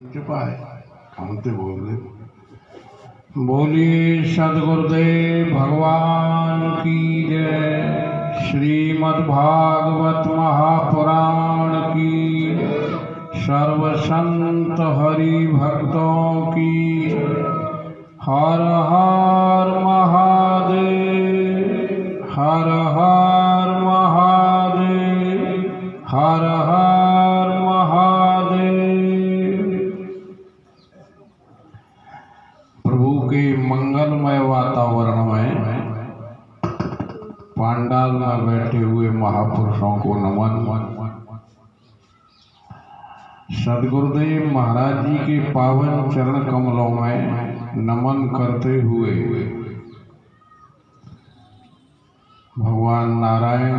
चुका है हमसे बोल दे। बोलिए सदगुरुदेव भगवान की जय। श्रीमद् भागवत महापुराण की, सर्व संत हरि भक्तों की। हर हर महादेव, हर हर महादेव, हर हर महादेव। प्रभु के मंगलमय वातावरण में पांडाल में बैठे हुए महापुरुषों को नमन। सदगुरुदेव महाराज जी के पावन चरण कमलों में नमन करते हुए भगवान नारायण,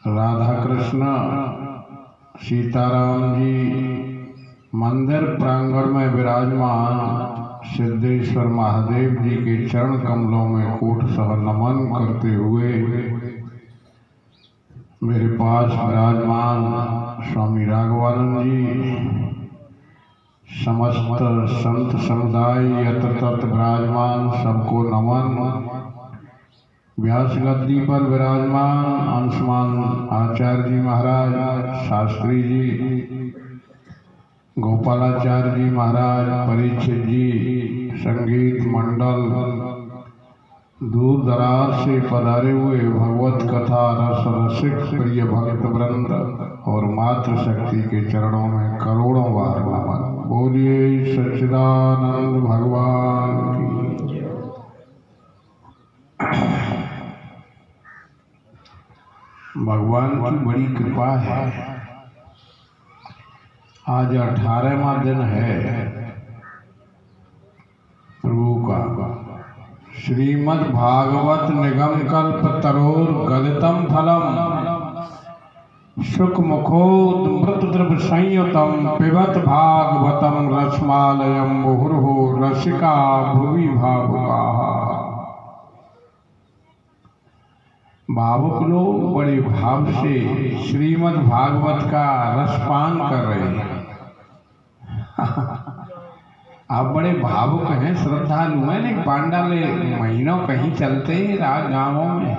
राधा कृष्ण, सीताराम जी मंदिर प्रांगण में विराजमान सिद्धेश्वर महादेव जी के चरण कमलों में कोट सह नमन करते हुए मेरे पास विराजमान स्वामी राघवानंद जी, समस्त संत समुदाय यत्र तत्र विराजमान सबको नमन। व्यास गद्दी पर विराजमान अंशमान आचार्य जी महाराज, शास्त्री जी, गोपालाचार्य जी महाराज, परीक्षित जी, संगीत मंडल, दूर दराज से पधारे हुए भगवत कथा रस रसिक प्रिय भक्त वृंद और मातृशक्ति के चरणों में करोड़ों बार नमन। बोलिए सच्चिदानंद भगवान की। भगवान की बड़ी कृपा है। आज 18वां दिन है प्रभु का। श्रीमद् भागवत निगम कल्प तरोर गलितम फलम, शुक मुखोद द्रव संयुतम पिबत भागवतम रसमालयम मुहुर्हो रसिका भुवि भावुकाः। भावुक लोग बड़े भाव से श्रीमद् भागवत का रसपान कर रहे हैं। आप बड़े भावुक हैं, श्रद्धालु हैं। नहीं, पांडाल महीनों कहीं चलते ही राग गांवों में।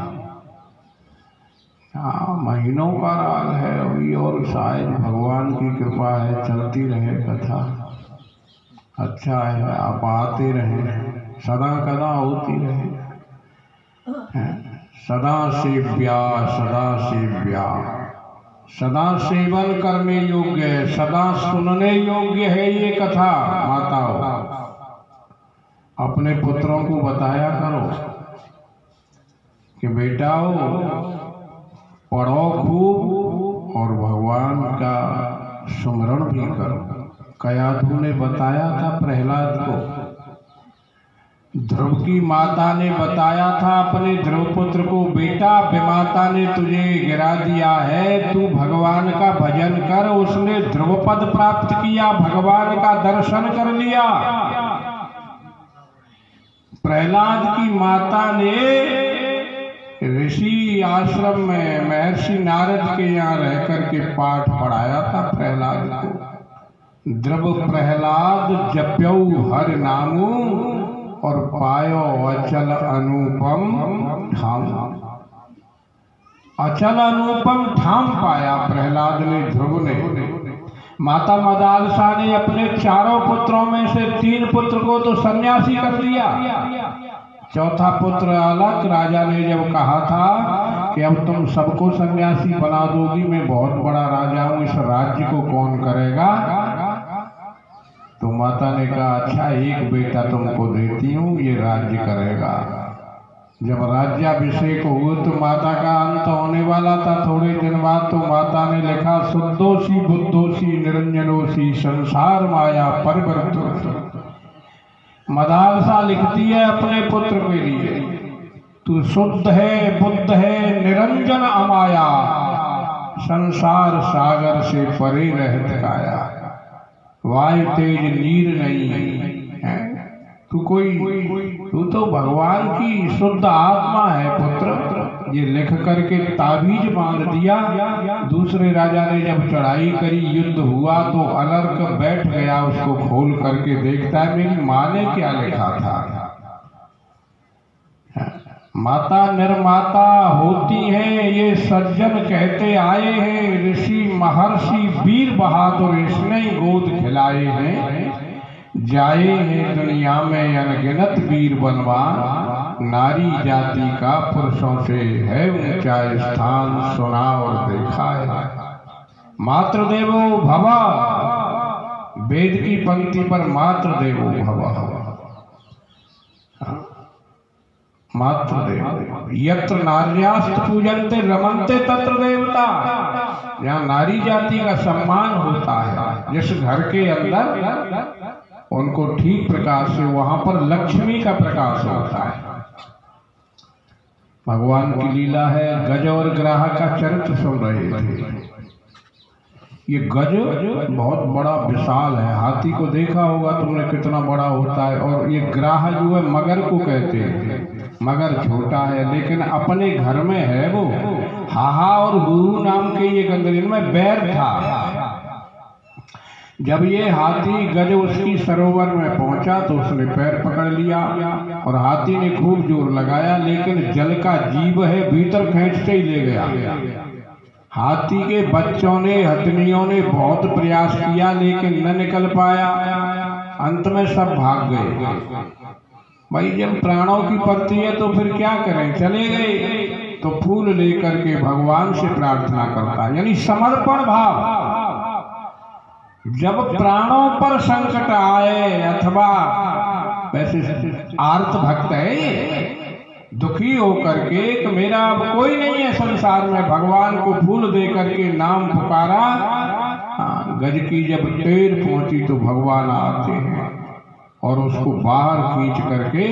हाँ, महीनों का राग है अभी, और शायद भगवान की कृपा है चलती रहे कथा। अच्छा है, आप आते रहे, सदा कदा होती रहे। सदा सेव्या, सदा सेव्या, सदा सेवन करने योग्य है, सदा सुनने योग्य है ये कथा। माताओं, अपने पुत्रों को बताया करो कि बेटाओ पढ़ो खूब और भगवान का स्मरण भी करो। कयाधु ने बताया था प्रहलाद को, ध्रुव की माता ने बताया था अपने ध्रुव पुत्र को, बेटा विमाता ने तुझे गिरा दिया है, तू भगवान का भजन कर। उसने ध्रुव पद प्राप्त किया, भगवान का दर्शन कर लिया। प्रहलाद की माता ने ऋषि आश्रम में महर्षि नारद के यहाँ रह करके पाठ पढ़ाया था प्रहलाद को। ध्रुव प्रहलाद जप्यौ हर नामू और पायो अचल अनुपम ठाम। अचल अनुपम ठाम पाया प्रहलाद ने, ध्रुव ने। माता मदालसा ने अपने चारों पुत्रों में से 3 पुत्र को तो सन्यासी कर दिया। चौथा पुत्र अलग राजा ने जब कहा था कि अब तुम सबको सन्यासी बना दोगी, मैं बहुत बड़ा राजा हूं, इस राज्य को कौन करेगा? तो माता ने कहा अच्छा, एक बेटा तुमको देती हूँ, ये राज्य करेगा। जब राज्याभिषेक हुए तो माता का अंत होने वाला था थोड़े दिन बाद, तो माता ने लिखा शुद्धोषी बुद्धोषी निरंजनोषी संसार माया परिवर्तन। मदालसा लिखती है अपने पुत्र के लिए, तू शुद्ध है, बुद्ध है, निरंजन अमाया, संसार सागर से परे रहत काया। वायु तेज नीर नहीं है, तू तो भगवान की शुद्ध आत्मा है पुत्र। ये लिख करके ताबीज बांध दिया। दूसरे राजा ने जब चढ़ाई करी, युद्ध हुआ, तो अलर्क बैठ गया, उसको खोल करके देखता है मेरी माँ ने क्या लिखा था। माता निर्माता होती हैं ये सज्जन कहते आए हैं, ऋषि महर्षि वीर बहादुर इसने गोद खिलाए हैं। जाए हैं दुनिया में अनगिनत वीर बलवान, नारी जाति का पुरुषों से है ऊंचा स्थान, सुना और देखा है। मातृदेवो भव, वेद की पंक्ति पर मातृदेवो भव, मातृदेव। यत्र नार्यास्त पूजन्ते रमन्ते तत्र देवता, जहाँ नारी जाति का सम्मान होता है जिस घर के अंदर, उनको ठीक प्रकार से वहां पर लक्ष्मी का प्रकाश होता है। भगवान की लीला है। गज और ग्राह का चरित्र सुन रहे थे। ये गज बहुत बड़ा विशाल है, हाथी को देखा होगा तुमने कितना बड़ा होता है। और ये ग्राह जो है मगर को कहते हैं, मगर छोटा है लेकिन अपने घर में है वो। हाहा और हुहू नाम के ये गंदरीन में बैर था। जब ये हाथी गज उसकी सरोवर में पहुंचा तो उसने पैर पकड़ लिया और हाथी ने खूब जोर लगाया, लेकिन जल का जीव है, भीतर खींचते ही ले गया। हाथी के बच्चों ने, हथनियों ने बहुत प्रयास किया लेकिन न निकल पाया। अंत में सब भाग गए। भाई जब प्राणों की पड़ती है तो फिर क्या करें, चले गए। तो फूल लेकर के भगवान से प्रार्थना करता है, यानी समर्पण भाव। जब प्राणों पर संकट आए, अथवा वैसे आर्त भक्त है, दुखी होकर के कि मेरा अब कोई नहीं है संसार में, भगवान को फूल दे करके नाम पुकारा। गज की जब टेर पहुंची तो भगवान आते हैं और उसको बाहर खींच करके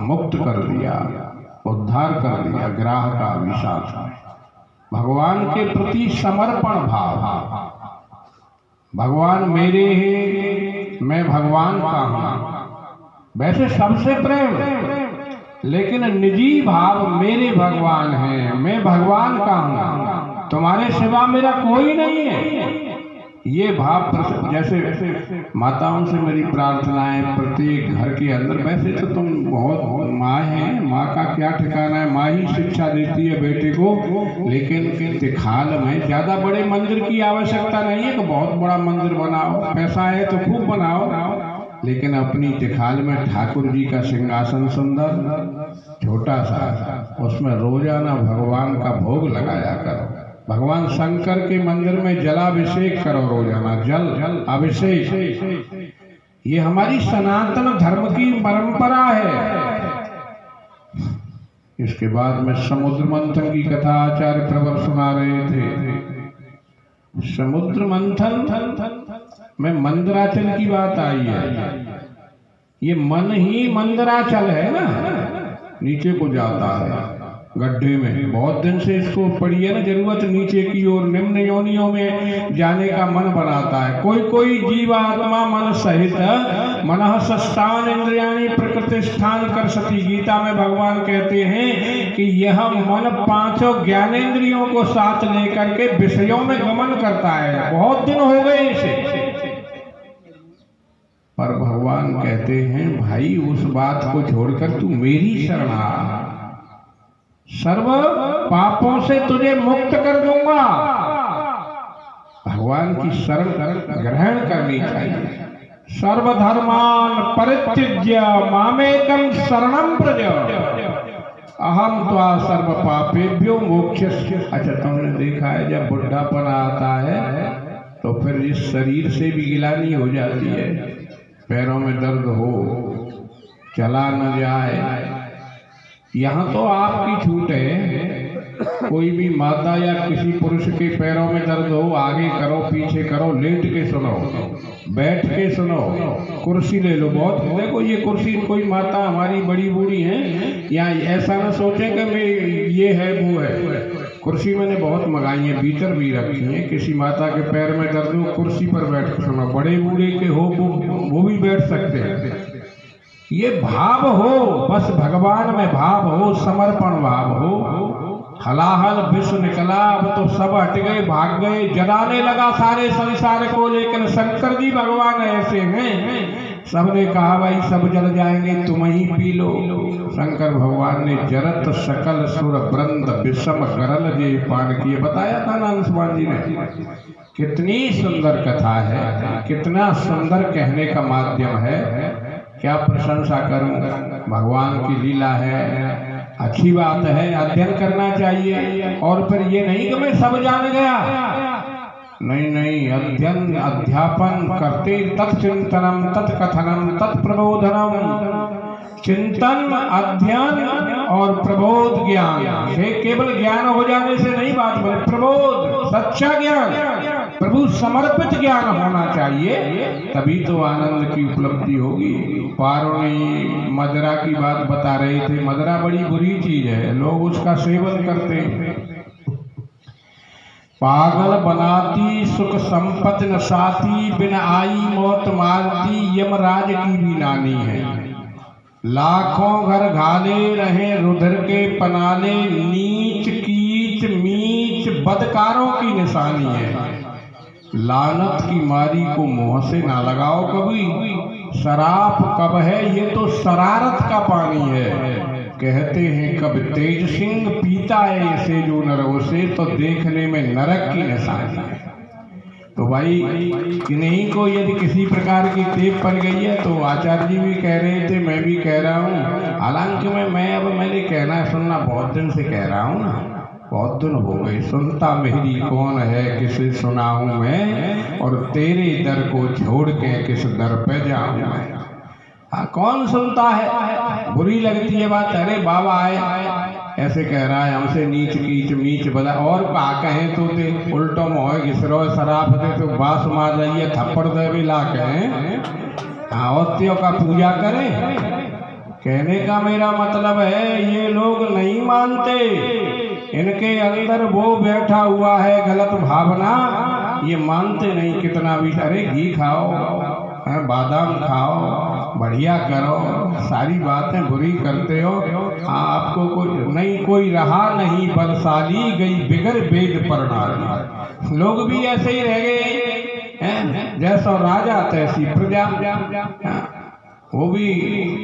मुक्त कर दिया, उद्धार कर दिया। ग्राह का विश्वास है भगवान के प्रति समर्पण भाव। भगवान मेरे हैं, मैं भगवान का हूं। वैसे सबसे प्रेम, लेकिन निजी भाव मेरे भगवान हैं, मैं भगवान का हूं, तुम्हारे सिवा मेरा कोई नहीं है। ये भाव जैसे माताओं से मेरी प्रार्थनाएं प्रत्येक घर के अंदर। वैसे तो तुम बहुत माँ है, माँ का क्या ठिकाना है, माँ ही शिक्षा देती है बेटे को। लेकिन तिखाल में ज्यादा बड़े मंदिर की आवश्यकता नहीं है कि बहुत बड़ा मंदिर बनाओ, पैसा है तो खूब बनाओ, लेकिन अपनी तिखाल में ठाकुर जी का सिंहासन सुंदर छोटा सा, उसमें रोजाना भगवान का भोग लगाया करो। भगवान शंकर के मंदिर में जलाभिषेक करो रोजाना, जल अभिषेक। ये हमारी सनातन धर्म की परंपरा है। इसके बाद में समुद्र मंथन की कथा आचार्य प्रवर सुना रहे थे। समुद्र मंथन में मंदराचल की बात आई है। ये मन ही मंदराचल है ना, नीचे को जाता है गड्ढे में। बहुत दिन से इसको पड़ी है ना जरूरत, नीचे की ओर निम्न योनियों में जाने का मन बनाता है। कोई कोई जीवात्मा मन सहित मनः सस्तान इंद्रियाणि प्रकृति स्थान कर सती। गीता में भगवान कहते हैं कि यह मन पांचों ज्ञानेंद्रियों को साथ लेकर के विषयों में गमन करता है। बहुत दिन हो गए इसे, पर भगवान कहते हैं भाई उस बात को छोड़कर तू मेरी शरण आ, सर्व पापों से तुझे मुक्त कर दूंगा। भगवान की शरण ग्रहण करनी चाहिए। सर्वधर्मान परित्यज्य मामेकं शरणं व्रज अहम त्वा सर्व पापेभ्यो मोक्षयिष्यामि। अच्छा तुमने देखा है जब बुढ़ापन आता है तो फिर इस शरीर से भी गिलानी हो जाती है, पैरों में दर्द हो, चला न जाए। यहाँ तो आपकी छूट है, कोई भी माता या किसी पुरुष के पैरों में दर्द हो, आगे करो पीछे करो, लेट के सुनो, बैठ के सुनो, कुर्सी ले लो। बहुत देखो ये कुर्सी, कोई माता हमारी बड़ी बूढ़ी है, या ऐसा ना सोचे कि मैं ये है वो है। कुर्सी मैंने बहुत मंगाई है, भीतर भी रखी है। किसी माता के पैर में दर्द हो, कुर्सी पर बैठ कर सुनो। बड़े बूढ़े के हो वो भी बैठ सकते हैं। ये भाव हो, बस भगवान में भाव हो, समर्पण भाव हो, हलाहल विष निकला। अब तो सब हट गए, भाग गए, जलाने लगा सारे संसार को। लेकिन शंकर जी भगवान ऐसे हैं, सबने कहा भाई सब जल जाएंगे, तुम ही पी लो। शंकर भगवान ने जरत सकल सुर वृंद विषम गरल जे पान किए। बताया था ना अंशुमान जी ने। कितनी सुंदर कथा है, कितना सुंदर कहने का माध्यम है। क्या प्रशंसा करूं, भगवान की लीला है, अच्छी बात है, अध्ययन करना चाहिए। और फिर ये नहीं कि मैं सब जान गया, नहीं नहीं, अध्ययन अध्यापन करते तत्चिंतनम तत्कथनम तत्प्रबोधनम। चिंतन, अध्ययन और प्रबोध ज्ञान से केवल ज्ञान हो जाने से नहीं बात बने, प्रबोध सच्चा ज्ञान, प्रभु समर्पित ज्ञान होना चाहिए, तभी तो आनंद की उपलब्धि होगी। पारोनी मदरा की बात बता रहे थे। मदरा बड़ी बुरी चीज है, लोग उसका सेवन करते हैं। पागल बनाती सुख संपत्ति न साथी, बिन आई मौत मारती, यमराज की भी नानी है। लाखों घर घाले रहे रुधिर के पनाले, नीच कीच मीच बदकारों की निशानी है। लानत की मारी को मुंह से ना लगाओ कभी, शराब कब है ये तो शरारत का पानी है। कहते हैं कब तेज सिंह पीता है इसे जो नरक से, तो देखने में नरक की निशानी है। तो भाई किन्हीं को यदि किसी प्रकार की टेप पड़ गई है, तो आचार्य जी भी कह रहे थे, मैं भी कह रहा हूँ। हालांकि मैंने कहना सुनना बहुत दिन से कह रहा हूँ ना, बहुत दिन हो गए। सुनता मेरी कौन है, किसे सुनाऊं मैं, और तेरे दर को छोड़ के किस दर पे जाऊं मैं। कौन सुनता है, बुरी लगती है बात। अरे बाबा आए ऐसे कह रहा है हमसे, नीच कीच मीच बदा, और का कहें तो दे उल्टो मोह घिसरो शराब दे तो बास मार रही है, थप्पड़ दे भी ला कहें औत्यों का पूजा करें। कहने का मेरा मतलब है ये लोग नहीं मानते, इनके अंदर वो बैठा हुआ है गलत भावना, ये मानते नहीं। कितना भी अरे घी खाओ, बादाम खाओ, बढ़िया करो, सारी बातें बुरी करते हो। आपको कोई रहा नहीं बलशाली, गई बिगड़ वेद प्रणाली। लोग भी ऐसे ही रह गए, जैसा राजा तैसी प्रजा। वो भी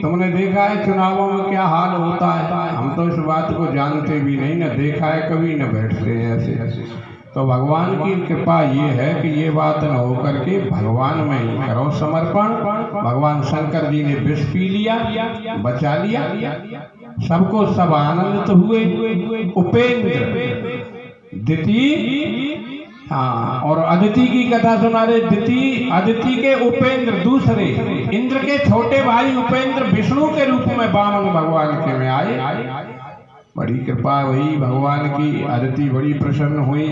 तुमने देखा है चुनावों में क्या हाल होता है, हम तो इस बात को जानते भी नहीं, न देखा है कभी, न बैठते हैं ऐसे। तो भगवान की कृपा ये है कि ये बात न हो करके भगवान में ही करो समर्पण। भगवान शंकर जी ने विष पी लिया, बचा लिया, सबको सब आनंदित हुए। उपेंद्र दिति, हाँ, और अदिति की कथा सुना रहे। दिति अदिति के उपेंद्र दूसरे, इंद्र के छोटे भाई उपेंद्र विष्णु के रूप में वामन भगवान के में आए। बड़ी कृपा हुई भगवान की, अदिति बड़ी प्रसन्न हुई।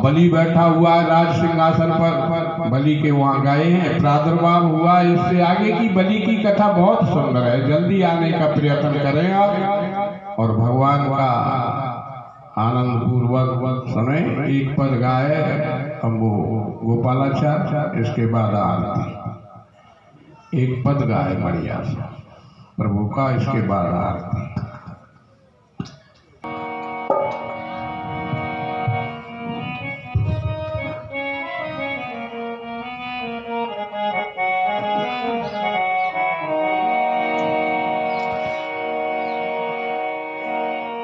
बलि बैठा हुआ है राज सिंहासन पर, बलि के वहाँ गए हैं, प्रादुर्भाव हुआ। इससे आगे की बलि की कथा बहुत सुंदर है, जल्दी आने का प्रयत्न करें आप, और भगवान का आनंद पूर्वक सुने। एक पद गाए हम वो गोपालाचार्य, इसके बाद आरती। एक पद गाए बढ़िया से प्रभु का, इसके बाद आरती।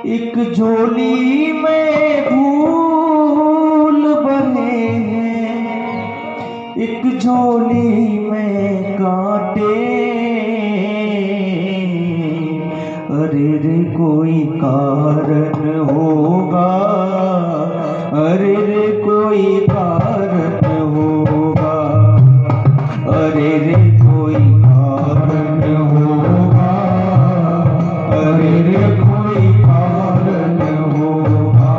एक झोली में फूल बने हैं, एक झोली में कांटे। अरे रे कोई कारण होगा, अरे रे कोई कारण होगा, अरे रे कोई कारण होगा, अरे रे कोई कारण होगा।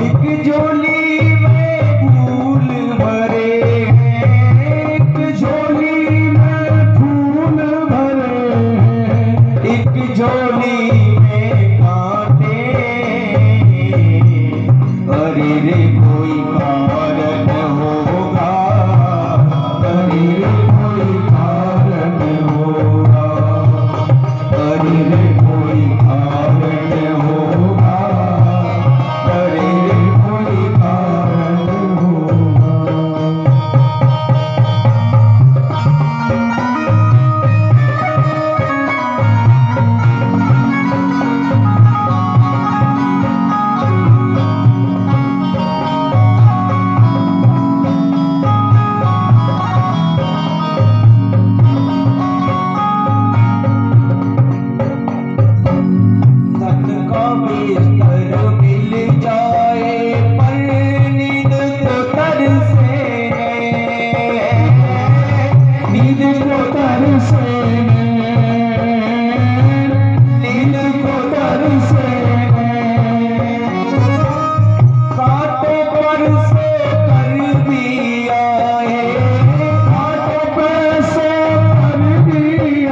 एक झोली में फूल भरे हैं, एक झोली में फूल भरे हैं, एक झोली में कांटे। अरे रे कोई कारण नींद को तरसे नींद को तरसे कांटों पर से कर भी आए कांटों पर से कर भी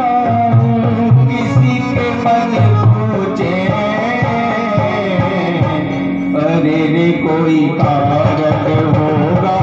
आए किसी के मन पूछे अरे रे कोई कारण होगा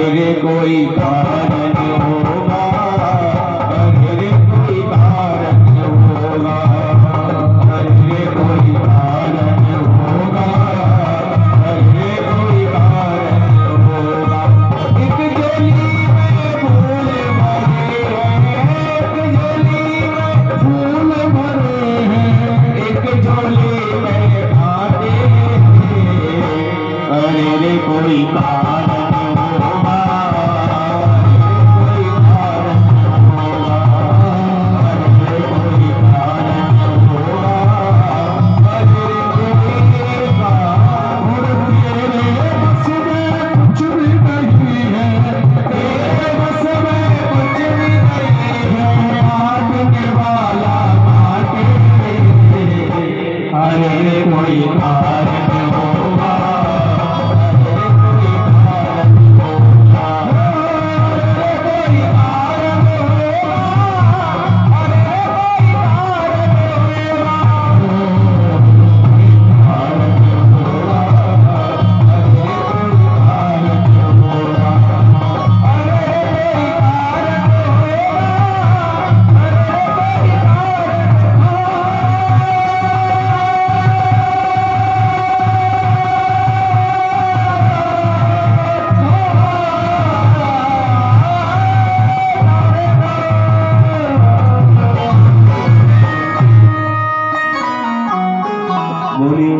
अरे कोई कारण होगा अरे रे कोई कारण होगा अरे कोई कारण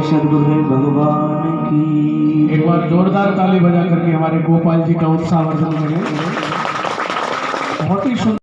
सदगुरु भगवान की। एक बार जोरदार ताली बजा करके हमारे गोपाल जी का उत्साहवर्धन करें। बहुत ही सुंदर